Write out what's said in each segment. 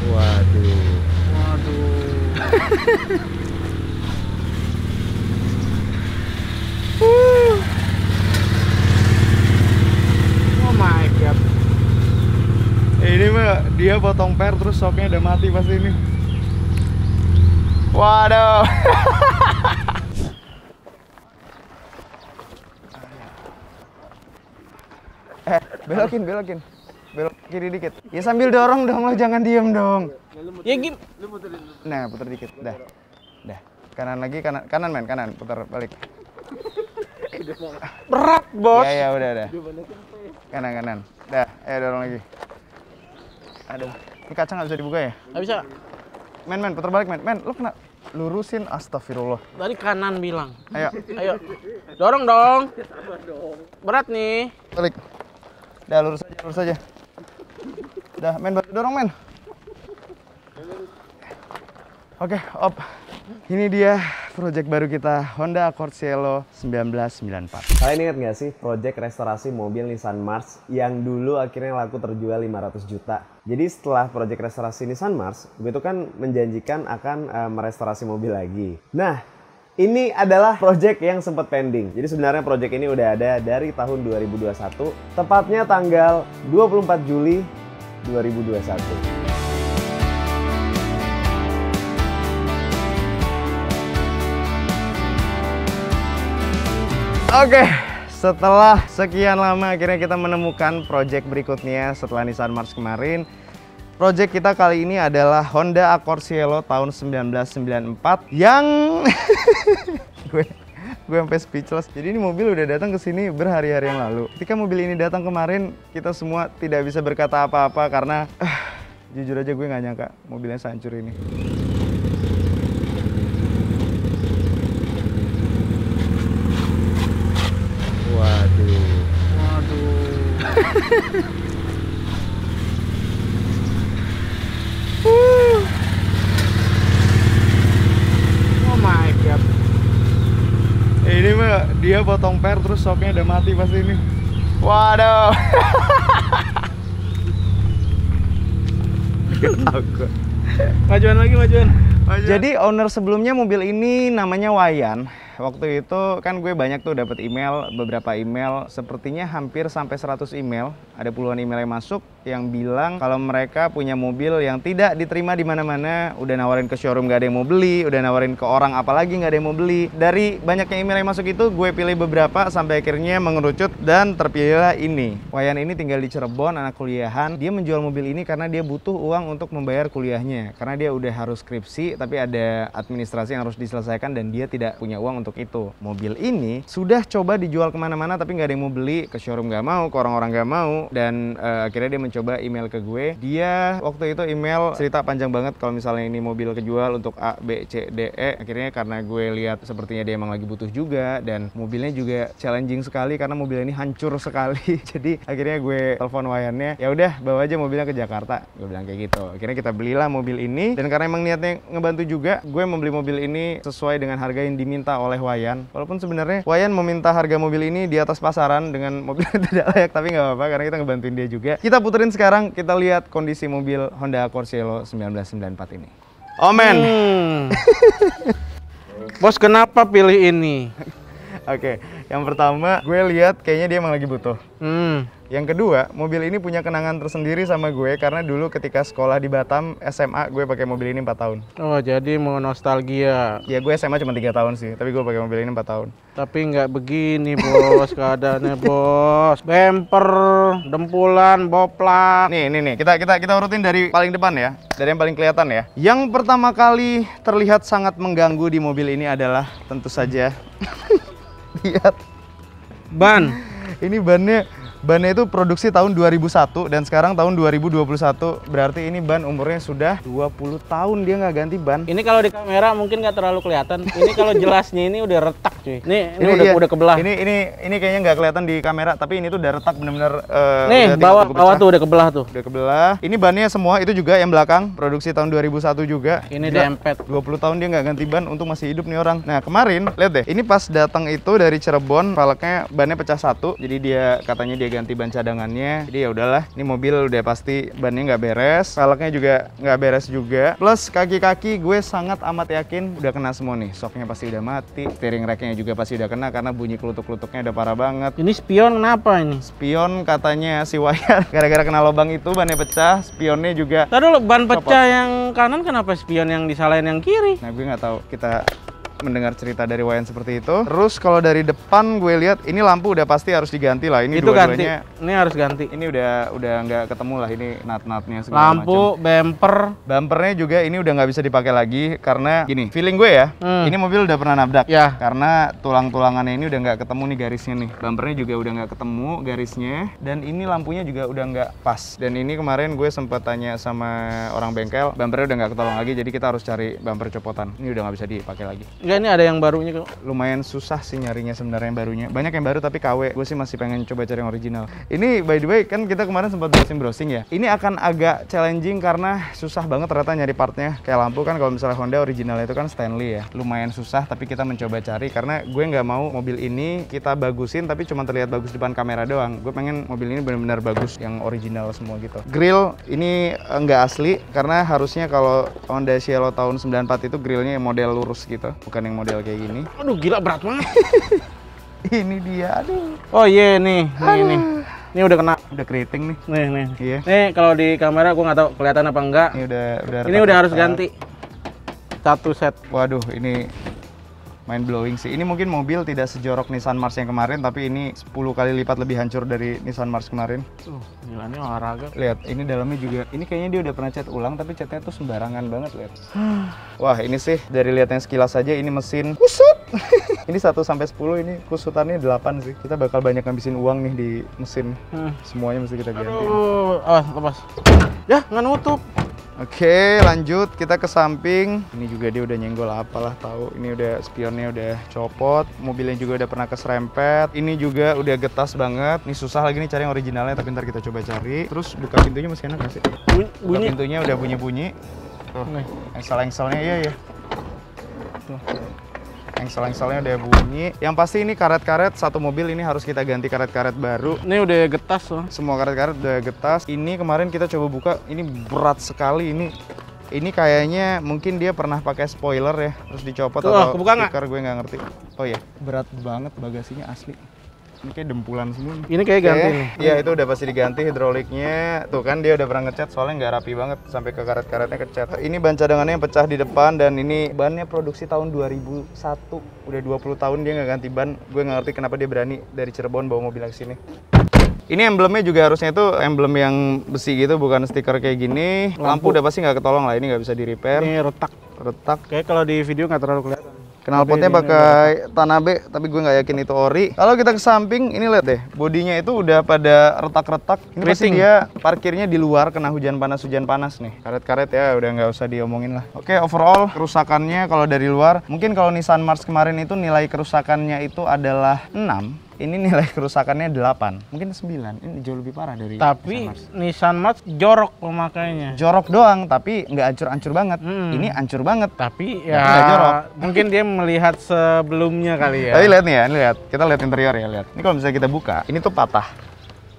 Waduh. Oh my god. Ini mah dia potong per terus shocknya udah mati pas ini. Waduh. Belokin, belok kiri dikit. Ya sambil dorong dong, lo jangan diem dong. Ya gim. Nah, putar dikit, dah. Kanan lagi, kanan men, kanan, putar balik. Berat, bos. Ya udah. Kanan. Dah, dorong lagi. Aduh, ini kaca nggak bisa dibuka ya? Nggak bisa. Men, putar balik men, lo kena lurusin, astagfirullah. Dari kanan bilang. Ayo, Dorong dong. Berat nih. balik. Dah, lurus aja. Dah, men, bantu dorong men. Oke, op. Ini dia project baru kita, Honda Accord Cielo 1994. Kalian ingat nggak sih project restorasi mobil Nissan March yang dulu akhirnya laku terjual 500 juta? Jadi setelah project restorasi Nissan March, gue tuh kan menjanjikan akan merestorasi mobil lagi. Nah, ini adalah project yang sempat pending. Jadi sebenarnya project ini udah ada dari tahun 2021, tepatnya tanggal 24 Juli 2021. Oke, setelah sekian lama akhirnya kita menemukan project berikutnya setelah Nissan March kemarin. Project kita kali ini adalah Honda Accord Cielo tahun 1994 yang gue sampai speechless. Jadi ini mobil udah datang ke sini berhari-hari yang lalu. Ketika mobil ini datang kemarin, kita semua tidak bisa berkata apa-apa karena jujur aja gue nggak nyangka mobilnya sehancur ini. Waduh. Oh my god. Ini mah dia potong per terus shocknya udah mati pas ini. Waduh. Takut. Majuan lagi. Jadi owner sebelumnya mobil ini namanya Wayan. Waktu itu kan gue banyak tuh dapat email, beberapa email, sepertinya hampir sampai 100 email. Ada puluhan email yang masuk yang bilang kalau mereka punya mobil yang tidak diterima di mana-mana, udah nawarin ke showroom gak ada yang mau beli, udah nawarin ke orang apalagi gak ada yang mau beli. Dari banyaknya email yang masuk itu, gue pilih beberapa sampai akhirnya mengerucut dan terpilihlah ini. Wayan ini tinggal di Cirebon, anak kuliahan. Dia menjual mobil ini karena dia butuh uang untuk membayar kuliahnya. Karena dia udah harus skripsi, tapi ada administrasi yang harus diselesaikan dan dia tidak punya uang untuk itu. Mobil ini sudah coba dijual kemana-mana tapi nggak ada yang mau beli, ke showroom nggak mau, ke orang-orang nggak mau, dan akhirnya dia mencoba email ke gue. Dia waktu itu email cerita panjang banget kalau misalnya ini mobil kejual untuk A, B, C, D, E. Akhirnya karena gue lihat sepertinya dia emang lagi butuh juga dan mobilnya juga challenging sekali karena mobil ini hancur sekali. Jadi akhirnya gue telepon Wayannya, ya udah bawa aja mobilnya ke Jakarta. Gue bilang kayak gitu. Akhirnya kita belilah mobil ini dan karena emang niatnya ngebantu juga, gue membeli mobil ini sesuai dengan harga yang diminta oleh Wayan. Walaupun sebenarnya Wayan meminta harga mobil ini di atas pasaran dengan mobil yang tidak layak, tapi nggak apa-apa karena kita ngebantuin dia juga. Kita puterin sekarang, kita lihat kondisi mobil Honda Accord Cielo 1994 ini. Omen. Bos, kenapa pilih ini? Oke, yang pertama gue lihat kayaknya dia emang lagi butuh. Yang kedua, mobil ini punya kenangan tersendiri sama gue karena dulu ketika sekolah di Batam, SMA, gue pakai mobil ini 4 tahun. Oh, jadi mau nostalgia. Ya gue SMA cuma 3 tahun sih, tapi gue pakai mobil ini 4 tahun. Tapi nggak begini, bos, keadaannya, bos. Bemper, dempulan, boplak. Nih, kita urutin dari paling depan ya, dari yang paling kelihatan ya. Yang pertama kali terlihat sangat mengganggu di mobil ini adalah tentu saja lihat Ban. ini bannya itu produksi tahun 2001 dan sekarang tahun 2021, berarti ini ban umurnya sudah 20 tahun dia nggak ganti ban. Ini kalau di kamera mungkin nggak terlalu kelihatan. Ini kalau jelasnya ini udah retak, cuy. Ini iya. udah kebelah. Ini kayaknya nggak kelihatan di kamera, tapi ini tuh udah retak bener-bener. Nih, bawah tuh udah kebelah tuh. Udah kebelah. Ini bannya semua itu juga yang belakang produksi tahun 2001 juga. Ini dempet. 20 tahun dia nggak ganti ban, untung masih hidup nih orang. Nah kemarin lihat deh, ini pas datang itu dari Cirebon, velgnya bannya pecah satu, jadi dia katanya dia ganti ban cadangannya. Jadi ya udahlah, ini mobil udah pasti bannya nggak beres, velgnya juga nggak beres juga. Plus kaki-kaki gue sangat amat yakin udah kena semua nih. Shocknya pasti udah mati, steering racknya juga pasti udah kena karena bunyi kelutuk-kelutuknya udah parah banget. Ini spion kenapa ini? Spion katanya si Wayan gara-gara kena lubang itu bannya pecah, spionnya juga. Tadi dulu ban pecah yang kanan, kenapa spion yang disalahin yang kiri? Nah gue nggak tahu, kita mendengar cerita dari Wayan seperti itu. Terus kalau dari depan gue lihat ini lampu udah pasti harus diganti lah. Ini itu ganti. dua-duanya. Ini harus ganti. Ini udah nggak ketemu lah ini nut-nutnya segala Lampu, macam. bumper. Bumpernya juga ini udah nggak bisa dipakai lagi karena gini, feeling gue ya, ini mobil udah pernah nabrak. Ya. Karena tulang-tulangannya ini udah nggak ketemu nih garisnya nih. Bumpernya juga udah nggak ketemu garisnya. Dan ini lampunya juga udah nggak pas. Dan ini kemarin gue sempat tanya sama orang bengkel, bumpernya udah nggak ketolong lagi. Jadi kita harus cari bumper copotan. Ini udah nggak bisa dipakai lagi. Enggak, ini ada yang barunya kok. Lumayan susah sih nyarinya sebenarnya yang barunya. Banyak yang baru tapi KW. Gue sih masih pengen coba cari yang original. Ini by the way kan kita kemarin sempat browsing ya. Ini akan agak challenging karena susah banget ternyata nyari partnya. Kayak lampu kan kalau misalnya Honda originalnya itu kan Stanley ya. Lumayan susah tapi kita mencoba cari karena gue nggak mau mobil ini kita bagusin tapi cuma terlihat bagus depan kamera doang. Gue pengen mobil ini benar-benar bagus yang original semua gitu. Grill ini nggak asli karena harusnya kalau Honda Cielo tahun 94 itu grillnya model lurus gitu, bukan yang model kayak gini. Aduh, gila berat banget. Ini dia, aduh. Oh iya nih, nih. Ini udah kena. Udah keriting nih. Nih. Iya. Nih kalau di kamera gua nggak tahu kelihatan apa enggak. Ini udah Ini udah harus ganti. Satu set. Waduh, ini mind blowing sih. Ini mungkin mobil tidak sejorok Nissan Mars yang kemarin, tapi ini 10 kali lipat lebih hancur dari Nissan Mars kemarin. Gila ini olahraga. Lihat, ini dalamnya juga. Ini kayaknya dia udah pernah cat ulang, tapi catnya tuh sembarangan banget, lihat. Wah, ini sih dari lihat yang sekilas saja ini mesin kusut. Ini 1 sampai 10 ini kusutannya 8 sih. Kita bakal banyak ngabisin uang nih di mesin. Semuanya mesti kita ganti. Aduh, awas, lepas. Ya, nggak nutup. Oke, lanjut kita ke samping. Ini juga dia udah nyenggol apalah tahu. Ini udah spionnya udah copot, mobilnya juga udah pernah keserempet. Ini juga udah getas banget. Ini susah lagi nih cari yang originalnya, tapi ntar kita coba cari. Terus buka pintunya masih enak nggak sih? Buka pintunya udah bunyi-bunyi. Tuh, engsel-engselnya iya. Tuh. Engsel-engselnya udah bunyi. Yang pasti ini karet-karet satu mobil ini harus kita ganti karet-karet baru. Ini udah getas loh. Semua karet-karet udah getas. Ini kemarin kita coba buka, ini berat sekali ini. Ini kayaknya mungkin dia pernah pakai spoiler ya, terus dicopot atau stiker gue nggak ngerti. Oh iya, berat banget bagasinya asli. Ini kayak dempulan semua. Ini kayak ganti nih. Iya, itu udah pasti diganti hidroliknya. Tuh kan dia udah pernah ngecat soalnya nggak rapi banget sampai ke karet-karetnya kecat. Ini ban cadangannya yang pecah di depan dan ini bannya produksi tahun 2001. Udah 20 tahun dia nggak ganti ban. Gue nggak ngerti kenapa dia berani dari Cirebon bawa mobil ke sini. Ini emblemnya juga harusnya itu emblem yang besi gitu, bukan stiker kayak gini. Lampu udah pasti nggak ketolong lah, ini nggak bisa di repair. Ini retak. Kayak kalau di video nggak terlalu kelihatan. Knalpotnya pakai Tanabe, tapi gue nggak yakin itu ori. Kalau kita ke samping, ini lihat deh, bodinya itu udah pada retak-retak. Ini pasti dia parkirnya di luar, kena hujan panas nih. Karet-karet ya udah nggak usah diomongin lah. Oke, overall kerusakannya kalau dari luar, mungkin kalau Nissan Mars kemarin itu nilai kerusakannya itu adalah 6. Ini nilai kerusakannya 8, mungkin 9. Ini jauh lebih parah dari tapi Nissan Mars jorok pemakainya. Jorok doang, tapi nggak hancur-hancur banget. Ini hancur banget. Tapi ya nggak jorok. Mungkin dia melihat sebelumnya kali ya. Tapi lihat nih ya, ini lihat. Kita lihat interior ya, lihat. Ini kalau misalnya kita buka, ini tuh patah.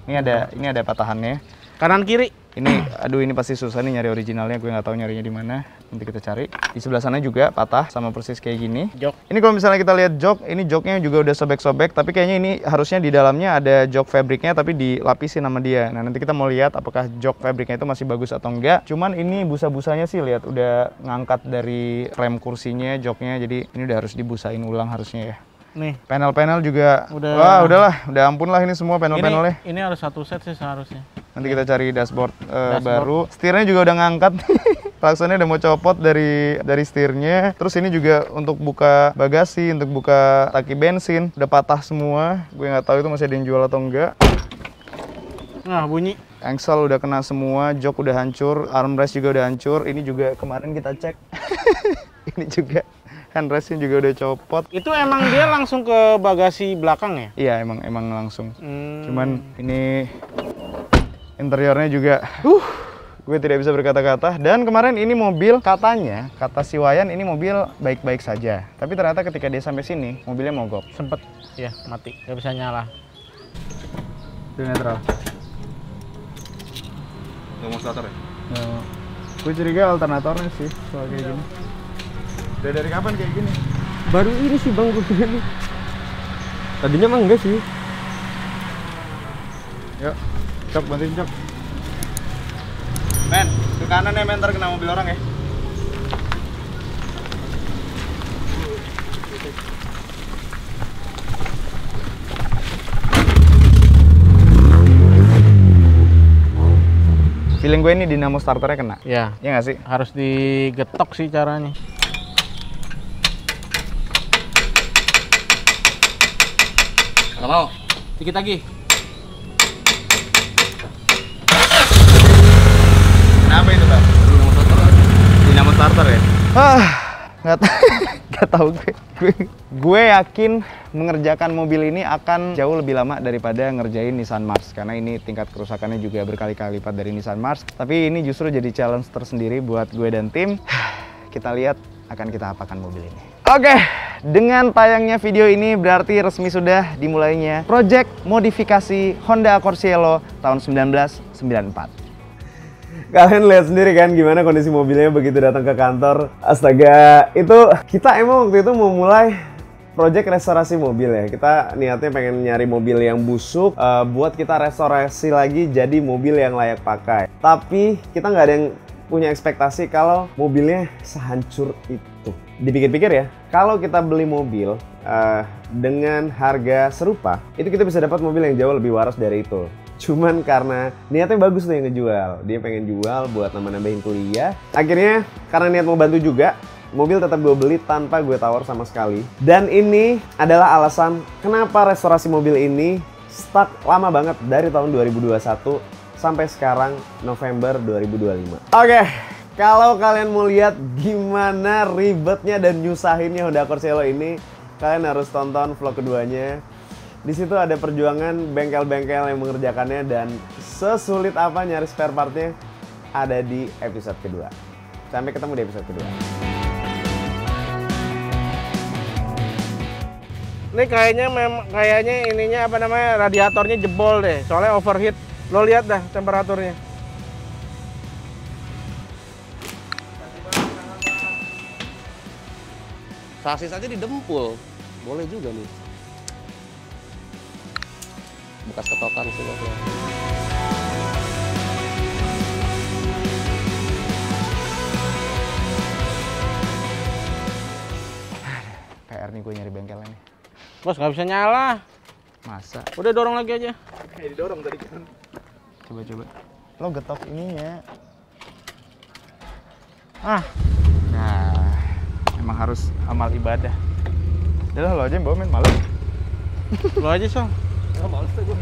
Ini ada patahannya. Kanan kiri. Ini, aduh ini pasti susah nih nyari originalnya. Gue nggak tahu nyarinya di mana. Nanti kita cari. Di sebelah sana juga patah sama persis kayak gini. Jok. Ini kalau misalnya kita lihat jok, ini joknya juga udah sobek-sobek. Tapi kayaknya ini harusnya di dalamnya ada jok fabriknya, tapi dilapisin sama dia. Nah nanti kita mau lihat apakah jok fabriknya itu masih bagus atau enggak. Cuman ini busa-busanya sih lihat udah ngangkat dari rem kursinya, joknya. Jadi ini udah harus dibusain ulang harusnya ya. Nih, panel-panel juga. Udah. Udahlah, udah ampun lah ini semua panel-panelnya. Ini harus satu set sih seharusnya. Nanti kita cari dashboard baru. Setirnya juga udah ngangkat. Klaksonnya udah mau copot dari setirnya. Terus ini juga untuk buka bagasi, untuk buka tangki bensin, udah patah semua. Gue nggak tahu itu masih ada yang jual atau enggak. Nah, bunyi. Engsel udah kena semua, jok udah hancur, armrest juga udah hancur. Ini juga kemarin kita cek. Ini juga handrestnya juga udah copot. Itu emang dia langsung ke bagasi belakang ya? Iya, emang langsung. Cuman ini interiornya juga gue tidak bisa berkata-kata. Dan kemarin ini mobil katanya, kata si Wayan ini mobil baik-baik saja. Tapi ternyata ketika dia sampai sini, mobilnya mogok. Sempet ya mati, nggak bisa nyala. Udah netral. Nggak mau starter ya? Gue curiga alternatornya sih soal kayak gini. Udah dari kapan kayak gini? Baru ini sih bang gue nih. Tadinya mah enggak sih. Yuk, Cok, bantuin Cok. Men, ke kanan ya men, ntar kena mobil orang ya. Feeling gue ini dinamo starternya kena. Ya, Iya nggak sih? harus digetok sih caranya. Nggak mau. Dikit lagi. Kenapa itu Bang? Dinamo starter ya? Nggak tahu gue yakin mengerjakan mobil ini akan jauh lebih lama daripada ngerjain Nissan Mars karena ini tingkat kerusakannya juga berkali-kali lipat dari Nissan Mars. Tapi ini justru jadi challenge tersendiri buat gue dan tim. Kita lihat akan kita apakan mobil ini. Oke, dengan tayangnya video ini berarti resmi sudah dimulainya project modifikasi Honda Accord Cielo tahun 1994. Kalian lihat sendiri kan gimana kondisi mobilnya begitu datang ke kantor. Astaga, itu kita emang waktu itu mau mulai project restorasi mobil ya. Kita niatnya pengen nyari mobil yang busuk, buat kita restorasi lagi jadi mobil yang layak pakai. Tapi kita nggak ada yang punya ekspektasi kalau mobilnya sehancur itu. Dipikir-pikir ya, kalau kita beli mobil dengan harga serupa, itu kita bisa dapat mobil yang jauh lebih waras dari itu. Cuman karena niatnya bagus tuh yang ngejual. Dia pengen jual buat nambah-nambahin kuliah. Akhirnya karena niat mau bantu juga, mobil tetap gue beli tanpa gue tawar sama sekali. Dan ini adalah alasan kenapa restorasi mobil ini stuck lama banget dari tahun 2021 sampai sekarang November 2025. Oke, kalau kalian mau lihat gimana ribetnya dan nyusahinnya Honda Accord Cielo ini, kalian harus tonton vlog keduanya. Di situ ada perjuangan bengkel-bengkel yang mengerjakannya dan sesulit apa nyari spare partnya ada di episode kedua. Sampai ketemu di episode kedua. Ini kayaknya ininya apa namanya radiatornya jebol deh, soalnya overheat. Lo lihat dah temperaturnya. Sasis aja didempul. Boleh juga nih. Bekas ketokan sih. PR nih gue nyari bengkelnya nih. Bos nggak bisa nyala. Masa? Udah dorong lagi aja. Didorong tadi kan. Coba. Lo getok ininya. Nah, emang harus amal ibadah. Udah lo aja yang bawa men, malu. Lo aja, Song. Males tuh gue.